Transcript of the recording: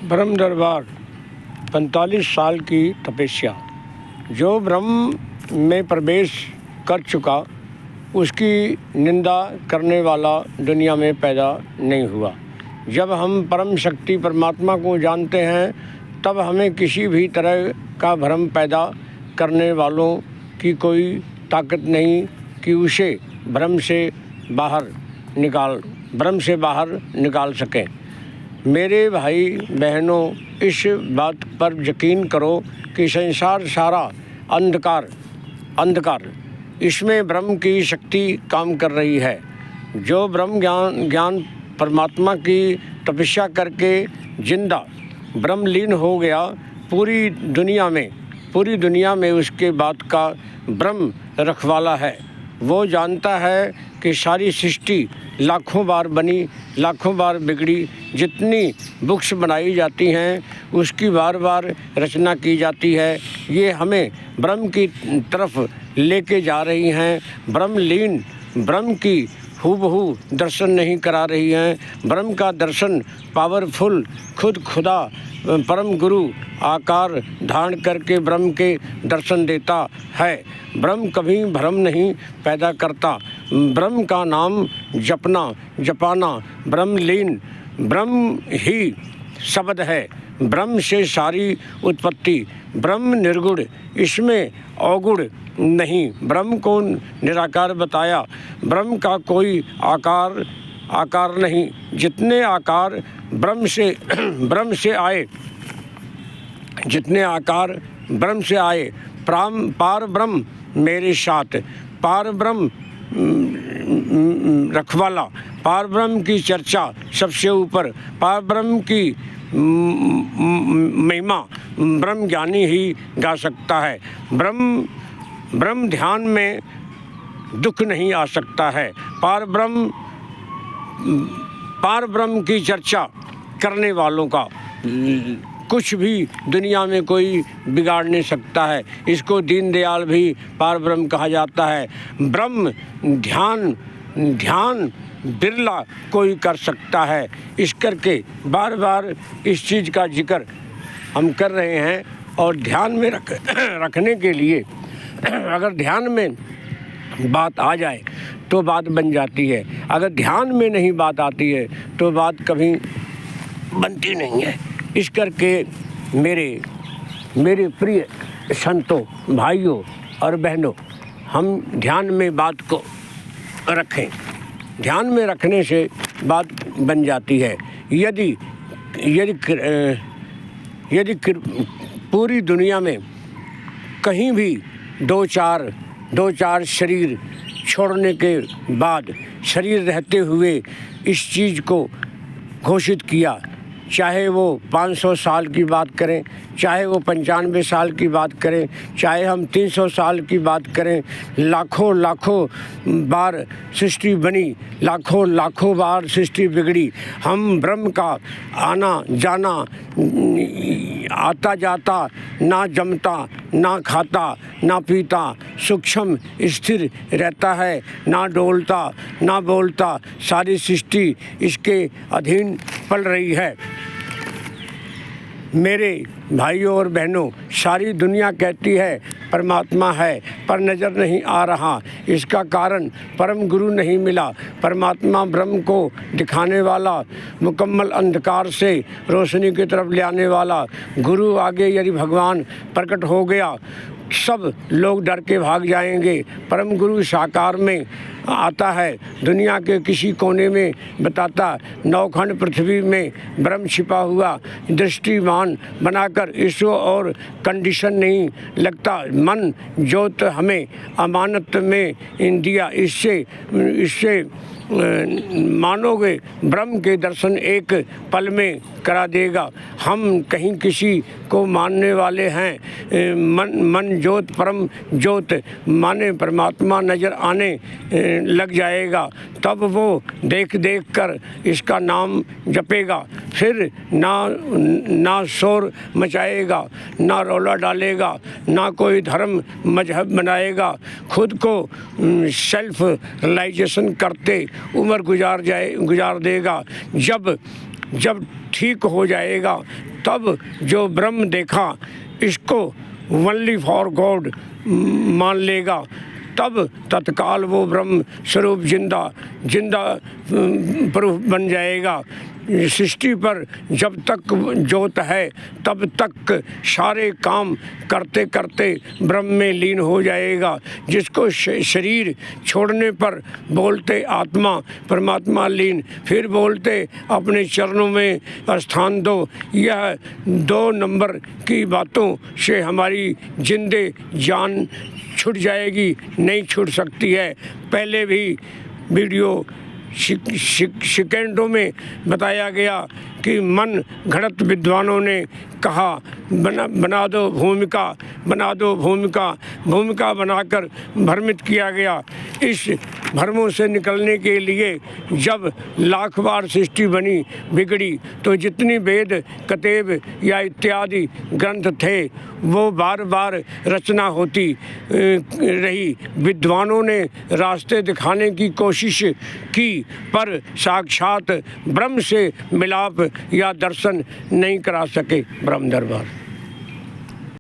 ब्रह्म दरबार 45 साल की तपस्या। जो ब्रह्म में प्रवेश कर चुका उसकी निंदा करने वाला दुनिया में पैदा नहीं हुआ। जब हम परम शक्ति परमात्मा को जानते हैं तब हमें किसी भी तरह का भ्रम पैदा करने वालों की कोई ताकत नहीं कि उसे भ्रम से बाहर निकाल सकें। मेरे भाई बहनों, इस बात पर यकीन करो कि संसार सारा अंधकार इसमें ब्रह्म की शक्ति काम कर रही है। जो ब्रह्म ज्ञान परमात्मा की तपस्या करके जिंदा ब्रह्मलीन हो गया, पूरी दुनिया में उसके बाद का ब्रह्म रखवाला है। वो जानता है कि सारी सृष्टि लाखों बार बनी, लाखों बार बिगड़ी। जितनी बुक्स बनाई जाती हैं उसकी बार बार रचना की जाती है। ये हमें ब्रह्म की तरफ लेके जा रही हैं। ब्रह्म की हूबहू दर्शन नहीं करा रही हैं। ब्रह्म का दर्शन पावरफुल खुद खुदा परम गुरु आकार धारण करके ब्रह्म के दर्शन देता है। ब्रह्म कभी भ्रम नहीं पैदा करता। ब्रह्म का नाम जपाना ब्रह्म ही शब्द है। ब्रह्म से सारी उत्पत्ति। ब्रह्म निर्गुण, इसमें अवगुण नहीं। ब्रह्म को निराकार बताया। ब्रह्म का कोई आकार नहीं। जितने आकार ब्रह्म से आए, पार ब्रह्म मेरे साथ। पार ब्रह्म रखवाला, पार ब्रह्म की चर्चा सबसे ऊपर। पार ब्रह्म की महिमा ब्रह्म ज्ञानी ही गा सकता है। ब्रह्म ध्यान में दुख नहीं आ सकता है। पार ब्रह्म की चर्चा करने वालों का कुछ भी दुनिया में कोई बिगाड़ नहीं सकता है। इसको दीनदयाल भी पार ब्रह्म कहा जाता है। ब्रह्म ध्यान बिरला कोई कर सकता है। इस करके बार बार इस चीज़ का जिक्र हम कर रहे हैं। और ध्यान में रखने के लिए अगर ध्यान में बात आ जाए तो बात बन जाती है। अगर ध्यान में नहीं बात आती है तो बात कभी बनती नहीं है। इस करके मेरे प्रिय संतों, भाइयों और बहनों, हम ध्यान में बात को रखें। ध्यान में रखने से बात बन जाती है। यदि पूरी दुनिया में कहीं भी दो चार शरीर छोड़ने के बाद शरीर रहते हुए इस चीज़ को घोषित किया, चाहे वो 500 साल की बात करें, चाहे वो 95 साल की बात करें, चाहे हम 300 साल की बात करें, लाखों बार सृष्टि बनी, लाखों बार सृष्टि बिगड़ी। हम ब्रह्म का आना जाना, आता जाता, ना जमता, ना खाता, ना पीता, सूक्ष्म स्थिर रहता है, ना डोलता, ना बोलता। सारी सृष्टि इसके अधीन पल रही है। मेरे भाइयों और बहनों, सारी दुनिया कहती है परमात्मा है, पर नज़र नहीं आ रहा। इसका कारण परम गुरु नहीं मिला। परमात्मा ब्रह्म को दिखाने वाला, मुकम्मल अंधकार से रोशनी की तरफ ले आने वाला गुरु आगे यदि भगवान प्रकट हो गया, सब लोग डर के भाग जाएंगे। परम गुरु साकार में आता है, दुनिया के किसी कोने में बताता। नौखंड पृथ्वी में ब्रह्म छिपा हुआ, दृष्टिमान बनाकर ईश्वर और कंडीशन नहीं लगता। मन ज्योत हमें अमानत में दिया, इससे मानोगे ब्रह्म के दर्शन एक पल में करा देगा। हम कहीं किसी को मानने वाले हैं। मन ज्योत परम ज्योत माने परमात्मा नज़र आने लग जाएगा, तब वो देख कर इसका नाम जपेगा। फिर ना शोर मचाएगा, ना रौला डालेगा, ना कोई धर्म मजहब बनाएगा। खुद को सेल्फ रियलाइजेशन करते उम्र गुजार देगा। जब ठीक हो जाएगा तब जो ब्रह्म देखा इसको वनली फॉर गॉड मान लेगा, तब तत्काल वो ब्रह्म स्वरूप जिंदा प्रूफ बन जाएगा। सृष्टि पर जब तक ज्योत है तब तक सारे काम करते करते ब्रह्म में लीन हो जाएगा। जिसको शरीर छोड़ने पर बोलते आत्मा परमात्मा लीन, फिर बोलते अपने चरणों में स्थान दो। यह 2 नंबर की बातों से हमारी जिंदे जान छूट जाएगी, नहीं छूट सकती है। पहले भी वीडियो सेकेंडों में बताया गया कि मन घड़त विद्वानों ने कहा बना दो भूमिका बनाकर भ्रमित किया गया। इस भ्रमों से निकलने के लिए जब लाख बार सृष्टि बनी बिगड़ी तो जितनी वेद कतेब या इत्यादि ग्रंथ थे वो बार बार रचना होती रही। विद्वानों ने रास्ते दिखाने की कोशिश की पर साक्षात ब्रह्म से मिलाप या दर्शन नहीं करा सके। ब्रह्म दरबार।